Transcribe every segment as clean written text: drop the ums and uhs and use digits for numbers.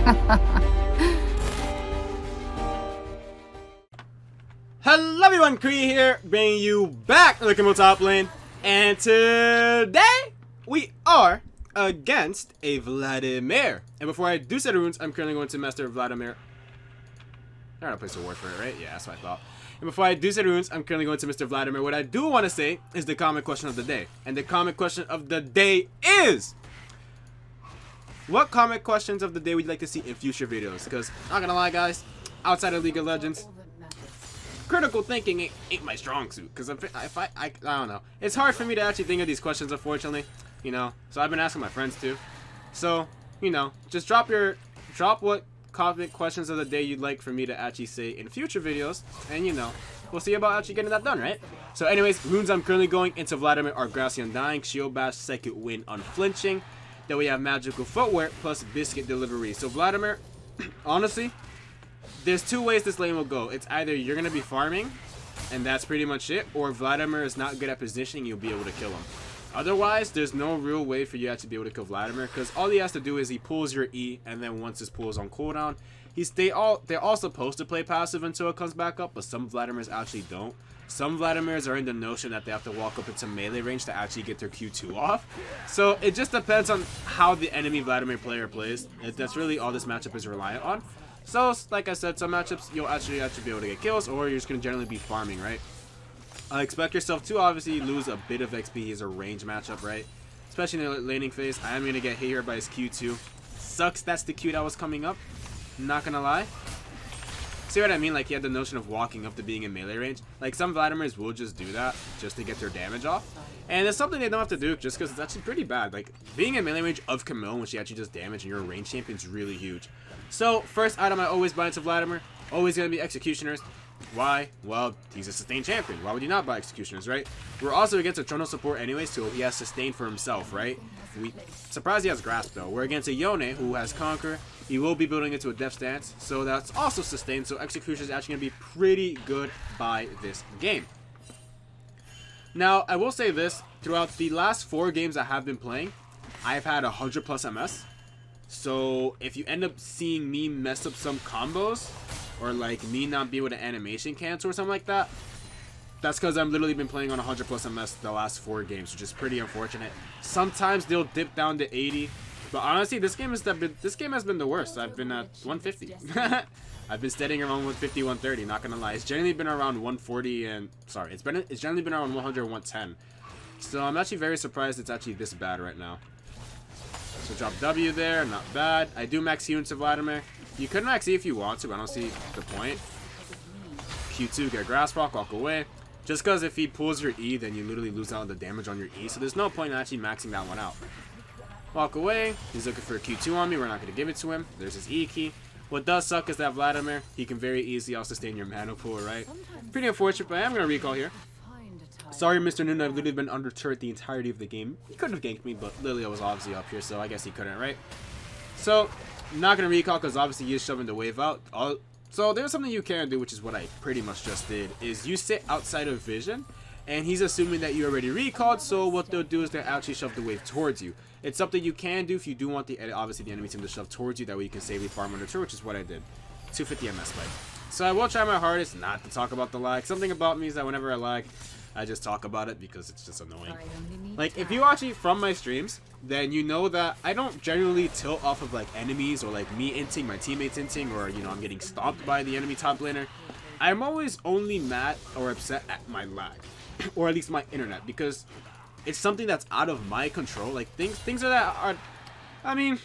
Hello everyone, Cree here, bringing you back to the Camille top lane, and today we are against a Vladimir. And before I do set the runes, I'm currently going to master Vladimir. I don't know, place a word for it, right? Yeah, that's what I thought. And before I do set the runes, I'm currently going to Mr. Vladimir. What I do want to say is the comment question of the day. And the comment question of the day is, what comment questions of the day would you like to see in future videos? Because, not gonna lie guys, outside of League of Legends, critical thinking ain't my strong suit. Because if I don't know. It's hard for me to actually think of these questions, unfortunately. You know, so I've been asking my friends too. So, you know, just drop what comment questions of the day you'd like for me to actually say in future videos, and you know, we'll see about actually getting that done, right? So anyways, runes I'm currently going into Vladimir are Grassy Undying, Shield Bash, Second Wind, Unflinching. Then we have Magical Footwear plus Biscuit Delivery. So Vladimir, honestly, there's two ways this lane will go. It's either you're gonna be farming, and that's pretty much it, or Vladimir is not good at positioning, you'll be able to kill him. Otherwise, there's no real way for you to be able to kill Vladimir, because all he has to do is he pulls your E, and then once his pull is on cooldown, they're all supposed to play passive until it comes back up, but some Vladimirs actually don't. Some Vladimirs are in the notion that they have to walk up into melee range to actually get their Q2 off. So it just depends on how the enemy Vladimir player plays. That's really all this matchup is reliant on. So, like I said, some matchups you'll actually be able to get kills, or you're just going to generally be farming, right? Expect yourself to obviously lose a bit of XP as a range matchup, right? Especially in the laning phase. I am going to get hit here by his Q2. Sucks that's the Q that was coming up. Not going to lie. See what I mean? Like, he had the notion of walking up to being in melee range. Like, some Vladimirs will just do that just to get their damage off. And it's something they don't have to do just because it's actually pretty bad. Like, being in melee range of Camille when she actually does damage and you're a range champion is really huge. So, first item I always buy into Vladimir. Always going to be Executioners. Why? Well, he's a sustained champion. Why would he not buy Executioners, right? We're also against a Chrono support anyways, so he has sustain for himself, right? Surprised he has Grasp, though. We're against a Yone who has Conquer. He will be building into a Depth Stance, so that's also sustained, so Execution is actually going to be pretty good by this game. Now, I will say this. Throughout the last 4 games I have been playing, I've had 100 plus MS. So, if you end up seeing me mess up some combos, or like me not be able to animation cancel or something like that, that's because I've literally been playing on 100 plus MS the last 4 games, which is pretty unfortunate. Sometimes they'll dip down to 80, but honestly, this game has been the worst. I've been at 150. I've been steadying around 150, 130. Not gonna lie, it's generally been around 140 and sorry, it's generally been around 100, 110. So I'm actually very surprised it's actually this bad right now. So drop W there, not bad. I do max E into Vladimir. You could max E if you want to, but I don't see the point. Q2, get Grass Rock, walk away. Just because if he pulls your E, then you literally lose out on the damage on your E, so there's no point in actually maxing that one out. Walk away. He's looking for a Q2 on me. We're not going to give it to him. There's his E key. What does suck is that Vladimir, he can very easily out-sustain your mana pool, right? Pretty unfortunate, but I am going to recall here. Sorry, Mr. Noon, I've literally been under turret the entirety of the game. He could have ganked me, but Lilia was obviously up here, so I guess he couldn't, right? So, I'm not going to recall because obviously he is shoving the wave out. So there's something you can do, which is what I pretty much just did, is you sit outside of vision, and he's assuming that you already recalled, so what they'll do is they'll actually shove the wave towards you. It's something you can do if you do want obviously the enemy team to shove towards you, that way you can safely farm under turret, which is what I did. 250 MS spike. So I will try my hardest not to talk about the lag. Something about me is that whenever I lag, I just talk about it because it's just annoying. Like, if you watch it from my streams, then you know that I don't generally tilt off of like enemies or like me inting, my teammates inting, or you know, I'm getting stomped by the enemy top laner. I'm always only mad or upset at my lag, or at least my internet, because it's something that's out of my control. Like things are I mean,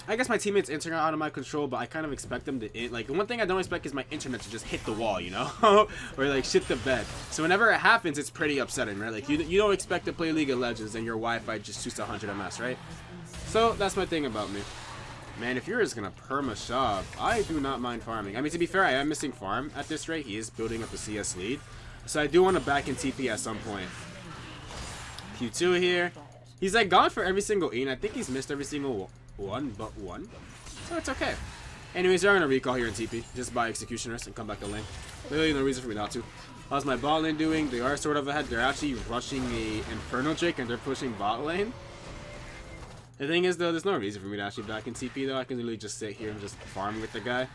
I guess my teammates' internet are out of my control, but I kind of expect them to like, one thing I don't expect is my internet to just hit the wall, you know, or like shit the bed. So whenever it happens, it's pretty upsetting, right? Like you don't expect to play League of Legends and your Wi-Fi just shoots 100 MS, right? So that's my thing about me. Man, if you're just gonna perma shove, I do not mind farming. I mean, to be fair, I am missing farm at this rate. He is building up a CS lead, so I do want to back in TP at some point. Q2 here. He's like gone for every single E, and I think he's missed every single one but one, so it's okay. Anyways, they're gonna recall here in TP, just buy Executioners and come back to lane. Literally no reason for me not to. How's my bot lane doing? They are sort of ahead. They're actually rushing a Inferno Drake and they're pushing bot lane. The thing is, though, there's no reason for me to actually back in TP, though. I can literally just sit here and just farm with the guy.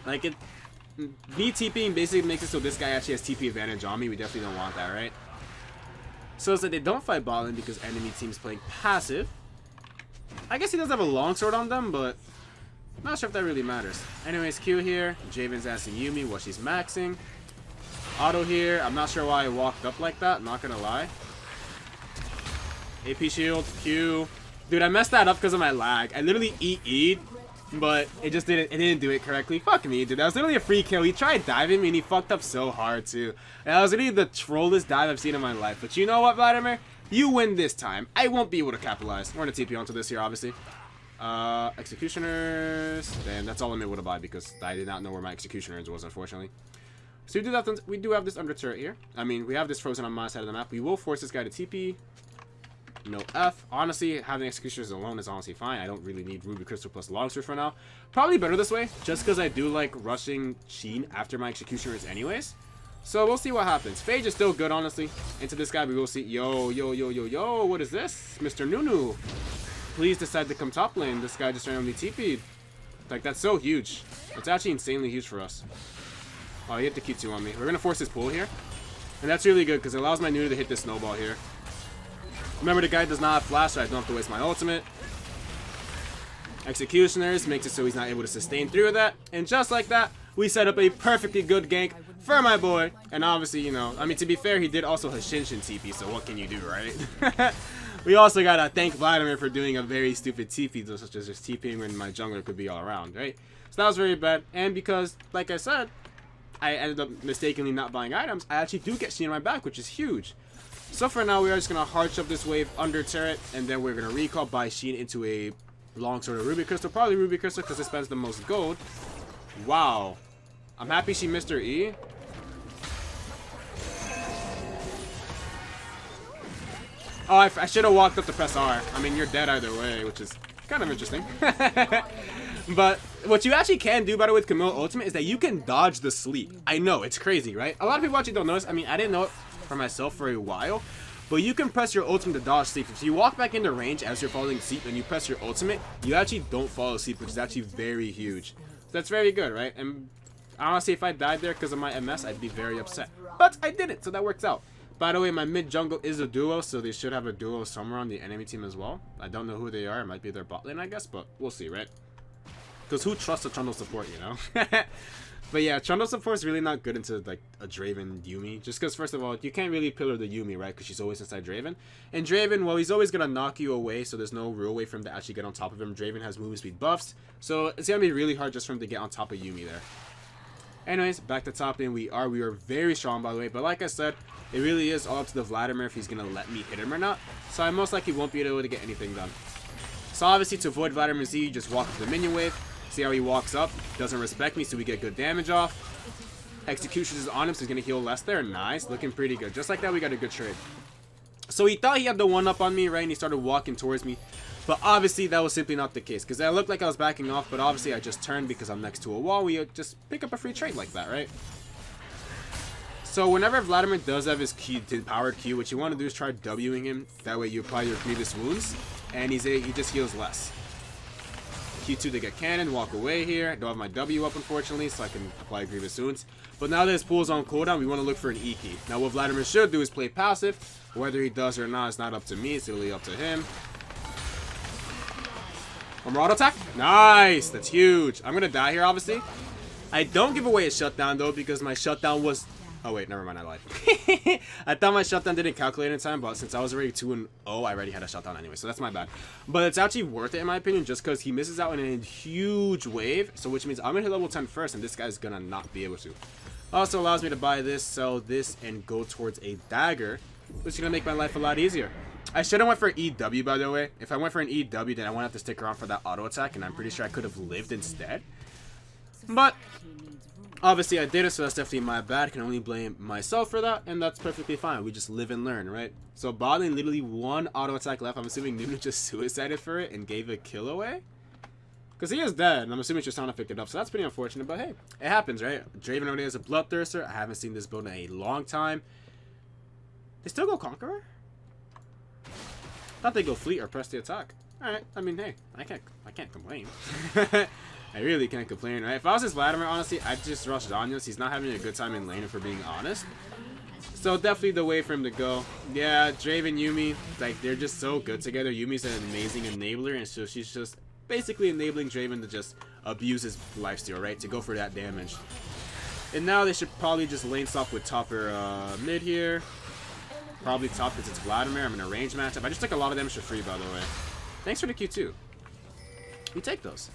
Like, me TPing basically makes it so this guy actually has TP advantage on me. We definitely don't want that, right? So it's that they don't fight bot lane because enemy team's playing passive. I guess he does have a longsword on them, but not sure if that really matters. Anyways, Q here. Javen's asking Yumi what she's maxing. Auto here. I'm not sure why I walked up like that. Not gonna lie. AP shield. Q. Dude, I messed that up because of my lag. I literally E'd, but it just didn't do it correctly. Fuck me, dude. That was literally a free kill. He tried diving me and he fucked up so hard too. And that was literally the trollest dive I've seen in my life. But you know what, Vladimir? You win this time. I won't be able to capitalize. We're gonna TP onto this here, obviously. Executioners. Damn, that's all I'm able to buy because I did not know where my executioners was, unfortunately. So we do have this under turret here. I mean, we have this frozen on my side of the map. We will force this guy to TP. No F. Honestly, having executioners alone is honestly fine. I don't really need Ruby Crystal plus Longsword for now. Probably better this way, just because I do like rushing Sheen after my executioners anyways. So we'll see what happens. Phage is still good, honestly. Into this guy, we will see. Yo, yo, yo, yo, yo. What is this? Mr. Nunu. Please decide to come top lane. This guy just randomly TP'd. Like, that's so huge. It's actually insanely huge for us. Oh, he hit the Q2 on me. We're going to force his pull here. And that's really good because it allows my Nunu to hit this snowball here. Remember, the guy does not have flash, so I don't have to waste my ultimate. Executioners makes it so he's not able to sustain through that. And just like that, we set up a perfectly good gank for my boy. And obviously, you know, I mean, to be fair, he did also Hashinshin TP, so what can you do, right? We also gotta thank Vladimir for doing a very stupid TP, such as just TPing when my jungler could be all around, right? So that was very bad. And because, like I said, I ended up mistakenly not buying items, I actually do get Sheen on my back, which is huge. So for now, we are just going to hard shove this wave under turret, and then we're going to recall by Sheen into a longsword of Ruby Crystal. Probably Ruby Crystal because it spends the most gold. Wow. I'm happy she missed her E. Oh, I should have walked up to press R. I mean, you're dead either way, which is kind of interesting. But what you actually can do, by the way, with Camille Ultimate is that you can dodge the sleep. I know, it's crazy, right? A lot of people actually don't notice. I mean, I didn't know it for myself for a while, but you can press your ultimate to dodge sleep. If you walk back into range as you're falling asleep and you press your ultimate, you actually don't fall asleep, which is actually very huge. So that's very good, right? And honestly, if I died there because of my MS, I'd be very upset. But I didn't, so that works out. By the way, my mid jungle is a duo, so they should have a duo somewhere on the enemy team as well. I don't know who they are. It might be their bot lane, I guess, but we'll see, right? Because who trusts a Trundle support, you know? But yeah, Trundle support is really not good into like a Draven Yumi. Just because, first of all, you can't really pillar the Yumi, right? Because she's always inside Draven. And Draven, well, he's always going to knock you away, so there's no real way for him to actually get on top of him. Draven has movement speed buffs, so it's going to be really hard just for him to get on top of Yumi there. Anyways, back to top lane. We are very strong, by the way. But like I said, it really is all up to the Vladimir if he's going to let me hit him or not. So I most likely won't be able to get anything done. So obviously, to avoid Vladimir Z, you just walk up the minion wave. See how he walks up, doesn't respect me, so we get good damage off. Executions is on him, so he's going to heal less there. Nice, looking pretty good. Just like that, we got a good trade. So he thought he had the one up on me, right, and he started walking towards me. But obviously, that was simply not the case, because I looked like I was backing off, but obviously I just turned because I'm next to a wall. We just pick up a free trade like that, right? So whenever Vladimir does have his Q, powered Q, what you want to do is try Wing him. That way you apply your grievous wounds, and he just heals less. Q2 to get cannon, walk away here. I don't have my W up, unfortunately, so I can apply grievous wounds. But now that his pool's on cooldown, we want to look for an E key. Now what Vladimir should do is play passive. Whether he does or not is not up to me, it's really up to him. Auto attack? Nice! That's huge. I'm gonna die here, obviously. I don't give away a shutdown, though, because my shutdown was... Oh, wait, never mind, I lied. I thought my shutdown didn't calculate in time, but since I was already 2-0, I already had a shutdown anyway, so that's my bad. But it's actually worth it, in my opinion, just because he misses out on a huge wave, so which means I'm going to hit level 10 first, and this guy's going to not be able to. Also allows me to buy this, sell this, and go towards a dagger, which is going to make my life a lot easier. I should have went for EW, by the way. If I went for an EW, then I wouldn't have to stick around for that auto attack, and I'm pretty sure I could have lived instead. But... obviously, I did it, so that's definitely my bad. I can only blame myself for that, and that's perfectly fine. We just live and learn, right? So, bot lane, literally one auto attack left. I'm assuming Nunu just suicided for it and gave a kill away. Because he is dead, and I'm assuming Tristana picked it up, so that's pretty unfortunate. But hey, it happens, right? Draven already has a Bloodthirster. I haven't seen this build in a long time. They still go Conqueror? I thought they go Fleet or press the attack. Alright, I mean, hey, I can't complain. I really can't complain, right? If I was his Vladimir, honestly, I'd just rush Danius. He's not having a good time in lane, if we're being honest. So definitely the way for him to go. Yeah, Draven, Yuumi, like, they're just so good together. Yumi's an amazing enabler, and so she's just basically enabling Draven to just abuse his lifesteal, right? To go for that damage. And now they should probably just lane swap with top or mid here. Probably top because it's Vladimir. I'm in a range matchup. I just took a lot of damage for free, by the way. Thanks for the Q2. We take those.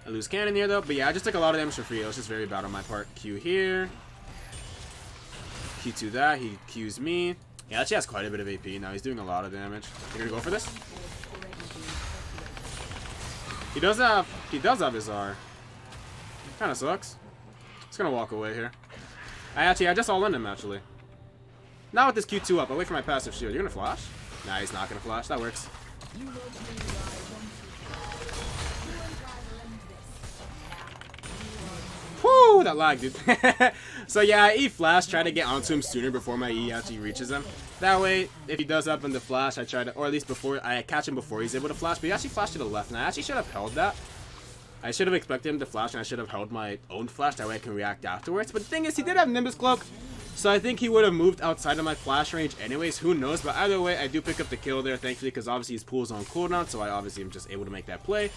I lose cannon here, though. But yeah, I just took a lot of damage for free. It was just very bad on my part. Q here. Q2 that. He Qs me. Yeah, actually has quite a bit of AP. Now he's doing a lot of damage. You're gonna go for this? He does have his R. Kinda sucks. Just gonna walk away here. I just all in him, actually. Not with this Q2 up. I'll wait for my passive shield. You're gonna flash? Nah, he's not gonna flash. That works. Whoo! That lag, dude. So yeah, I E-flash, try to get onto him sooner before my E actually reaches him. That way, if he does up in the flash, I try to, or at least before, I catch him before he's able to flash. But he actually flashed to the left, and I actually should have held that. I should have expected him to flash, and I should have held my own flash. That way I can react afterwards. But the thing is, he did have Nimbus Cloak. So I think he would have moved outside of my flash range anyways. Who knows? But either way, I do pick up the kill there, thankfully, because obviously his pool's on cooldown. So I obviously am just able to make that play.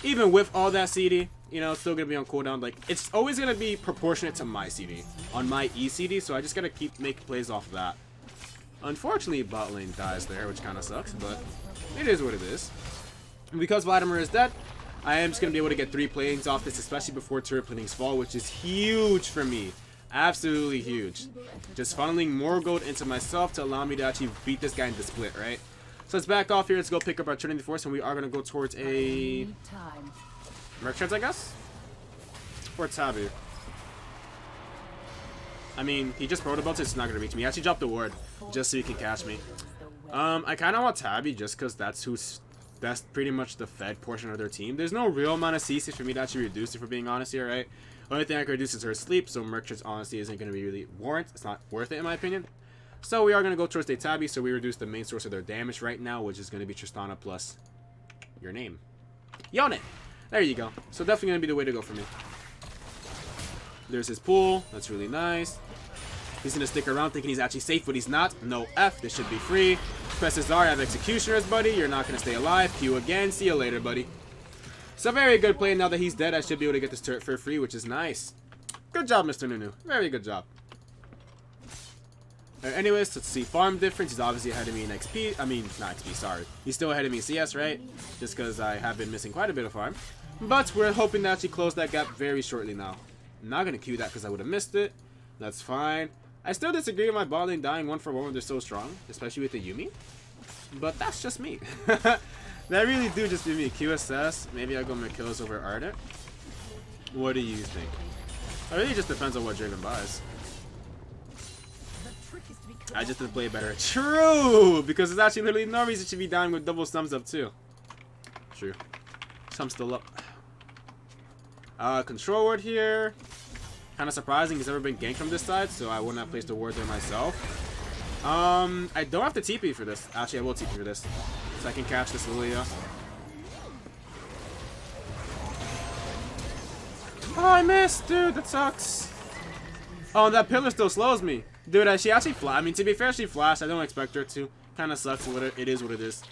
Even with all that CD, you know, it's still going to be on cooldown. Like, it's always going to be proportionate to my CD on my ECD. So I just got to keep making plays off of that. Unfortunately, bot lane dies there, which kind of sucks. But it is what it is. And because Vladimir is dead, I am just going to be able to get 3 plays off this, especially before turret planings fall, which is huge for me. Absolutely huge. Just funneling more gold into myself to allow me to actually beat this guy in the split, right? So let's back off here. Let's go pick up our Trinity Force, and we are going to go towards a Merchants, I guess? Or Tabu. I mean, he just protobolted, it's not going to reach me. He actually dropped the ward just so he can catch me. I kind of want Tabby just because that's pretty much the fed portion of their team. There's no real amount of CC for me to actually reduce it, for being honest here, right? Only thing I can reduce is her sleep, so Merchants honestly isn't going to be really warranted. It's not worth it in my opinion. So we are going to go towards the Tabby, so we reduce the main source of their damage right now, which is going to be Tristana plus your name. Yone! There you go. So definitely going to be the way to go for me. There's his pool. That's really nice. He's going to stick around thinking he's actually safe, but he's not. No F. This should be free. Press his R. Have Executioners, buddy. You're not going to stay alive. Q again. See you later, buddy. So very good play. Now that he's dead, I should be able to get this turret for free, which is nice. Good job, Mr. Nunu. Very good job. Anyways, let's see. Farm difference. He's obviously ahead of me in XP. I mean, not XP, sorry. He's still ahead of me in CS, right? Just because I have been missing quite a bit of farm. But we're hoping to actually close that gap very shortly now. I'm not going to queue that because I would have missed it. That's fine. I still disagree with my bot lane dying 1-for-1 when they're so strong, especially with the Yuumi. But that's just me. That really do just be me. QSS. Maybe I'll go Mikillas over Ardent. What do you think? It really just depends on what Draven buys. I just didn't play better. True! Because there's actually literally no reason to be down with double thumbs up too. True. Thumbs still up. Control ward here. Kind of surprising. He's never been ganked from this side, so I wouldn't have placed a ward there myself. I don't have to TP for this. Actually, I will TP for this. So I can catch this Lilia. Oh, I missed! Dude, that sucks. Oh, and that pillar still slows me. Dude, she actually flashed. I mean, to be fair, she flashed. I don't expect her to. Kind of sucks. It is what it is.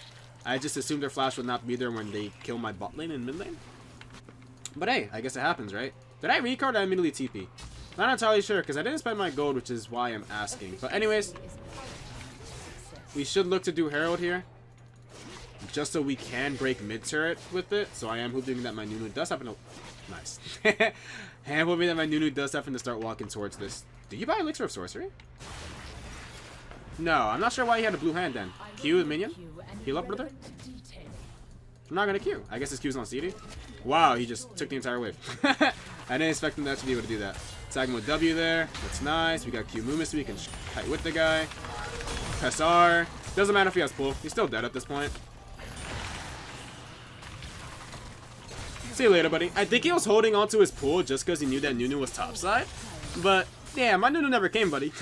I just assumed their flash would not be there when they kill my bot lane and mid lane. But hey, I guess it happens, right? Did I recard or I immediately TP? Not entirely sure, because I didn't spend my gold, which is why I'm asking. But anyways, we should look to do Herald here. Just so we can break mid-turret with it. So I am hoping that my Nunu does happen to... Nice. I am hoping that my Nunu does happen to start walking towards this. Did you buy Elixir of Sorcery? No, I'm not sure why he had a blue hand then. Q, minion? Heal up, brother? I'm not gonna Q. I guess his Q's on CD. Wow, he just took the entire wave. I didn't expect him to actually be able to do that. Tag him with W there. That's nice. We got Q movement so we can kite with the guy. Press R. Doesn't matter if he has pull. He's still dead at this point. See you later, buddy. I think he was holding on to his pool just because he knew that Nunu was topside. But Yeah, my Nunu never came, buddy.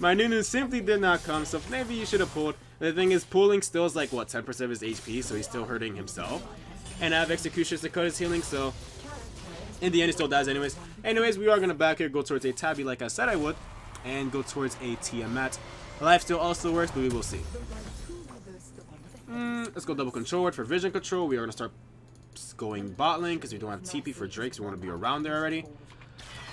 My Nunu simply did not come, so maybe you should have pulled. The thing is, pulling still is like, what, 10% of his HP, so he's still hurting himself. And I have Executions to cut his healing, so in the end, he still dies anyways. Anyways, we are going to back here, go towards a Tabby like I said I would, and go towards a Tiamat. Life still also works, but we will see. Let's go double control ward for vision control. We are going to start going bot lane because we don't have TP for Drake, so we want to be around there already.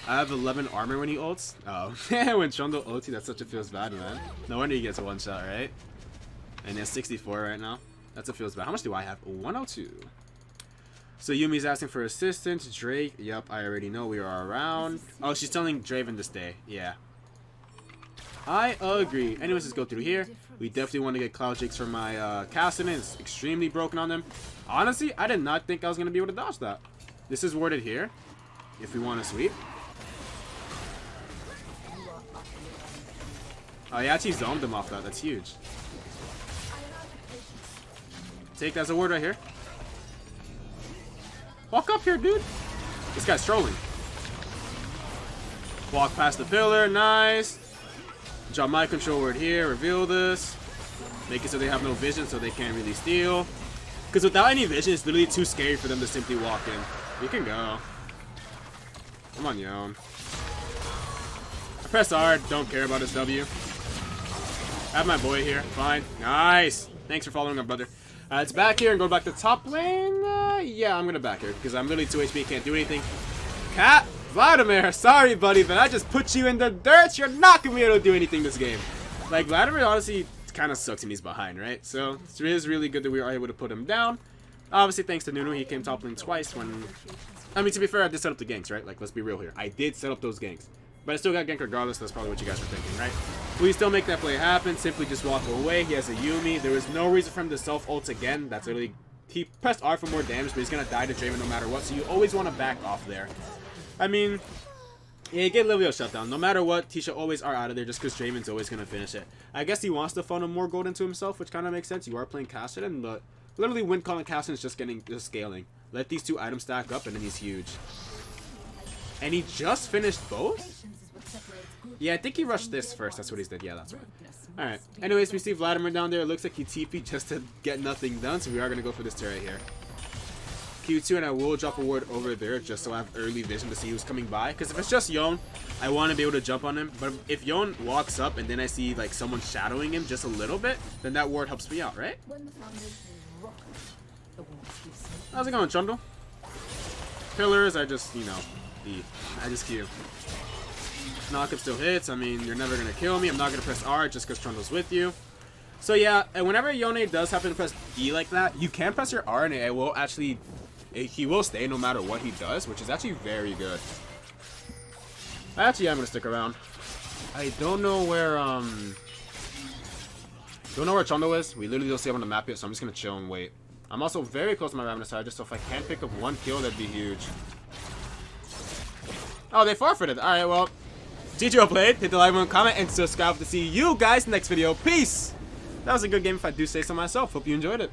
I have 11 armor when he ults. Oh, when Trundle ulti, that such a feels bad, man. No wonder he gets a one shot, right? And he has 64 right now. That's a feels bad. How much do I have? 102. So Yumi's asking for assistance. Drake, yep, I already know we are around. Oh, she's telling Draven to stay. Yeah. I agree. Anyways, let's go through here. We definitely want to get Cloud Jakes for my Cassidy. It's extremely broken on them. Honestly, I did not think I was going to be able to dodge that. This is warded here. If we want to sweep. Oh, he actually zomed him off that. That's huge. Take that as a ward right here. Walk up here, dude. This guy's trolling. Walk past the pillar. Nice. Drop my control word here. Reveal this. Make it so they have no vision, so they can't really steal. Because without any vision, it's literally too scary for them to simply walk in. You can go. Come on, Yon. I press R. Don't care about his W. I have my boy here. Fine. Nice. Thanks for following up, brother. It's back here and go back to top lane. Yeah, I'm going to back here because I'm literally 2 HP. Can't do anything. Cat. Vladimir, sorry, buddy, but I just put you in the dirt. You're not going to be able to do anything this game. Like, Vladimir honestly kind of sucks and he's behind, right? So, it is really good that we were able to put him down. Obviously, thanks to Nunu, he came top lane twice when... I mean, to be fair, I did set up the ganks, right? Like, let's be real here. I did set up those ganks. But I still got gank regardless. That's probably what you guys were thinking, right? We still make that play happen. Simply just walk away. He has a Yumi. There was no reason for him to self-ult again. That's literally... He pressed R for more damage, but he's going to die to Draven no matter what. So, you always want to back off there. I mean... Yeah, get Livio shut down. No matter what, Tisha always are out of there just because Draven's always going to finish it. I guess he wants to funnel more gold into himself, which kind of makes sense. You are playing Cassidy, but literally Wind Call and Cassidy is just scaling. Let these two items stack up, and then he's huge. And he just finished both? Yeah, I think he rushed this first. That's what he did. Yeah, that's right. Alright. Anyways, we see Vladimir down there. It looks like he TP'd just to get nothing done, so we are going to go for this turret here. Q2, and I will drop a ward over there just so I have early vision to see who's coming by. Because if it's just Yon, I want to be able to jump on him. But if Yon walks up and then I see like someone shadowing him just a little bit, then that ward helps me out, right? How's it going, Trundle? Pillars, I just, you know, I just Q. Knockup still hits. I mean, you're never going to kill me. I'm not going to press R just because Trundle's with you. So yeah, and whenever Yone does happen to press E like that, you can press your R and it will actually... He will stay no matter what he does, which is actually very good. Actually, I'm gonna stick around. I don't know where Trundle is. We literally don't see him on the map yet, so I'm just gonna chill and wait. I'm also very close to my Ravenous side, just so if I can pick up one kill, that'd be huge. Oh, they forfeited. All right, well, GG well played. Hit the like button, comment, and subscribe to see you guys next video. Peace. That was a good game if I do say so myself. Hope you enjoyed it.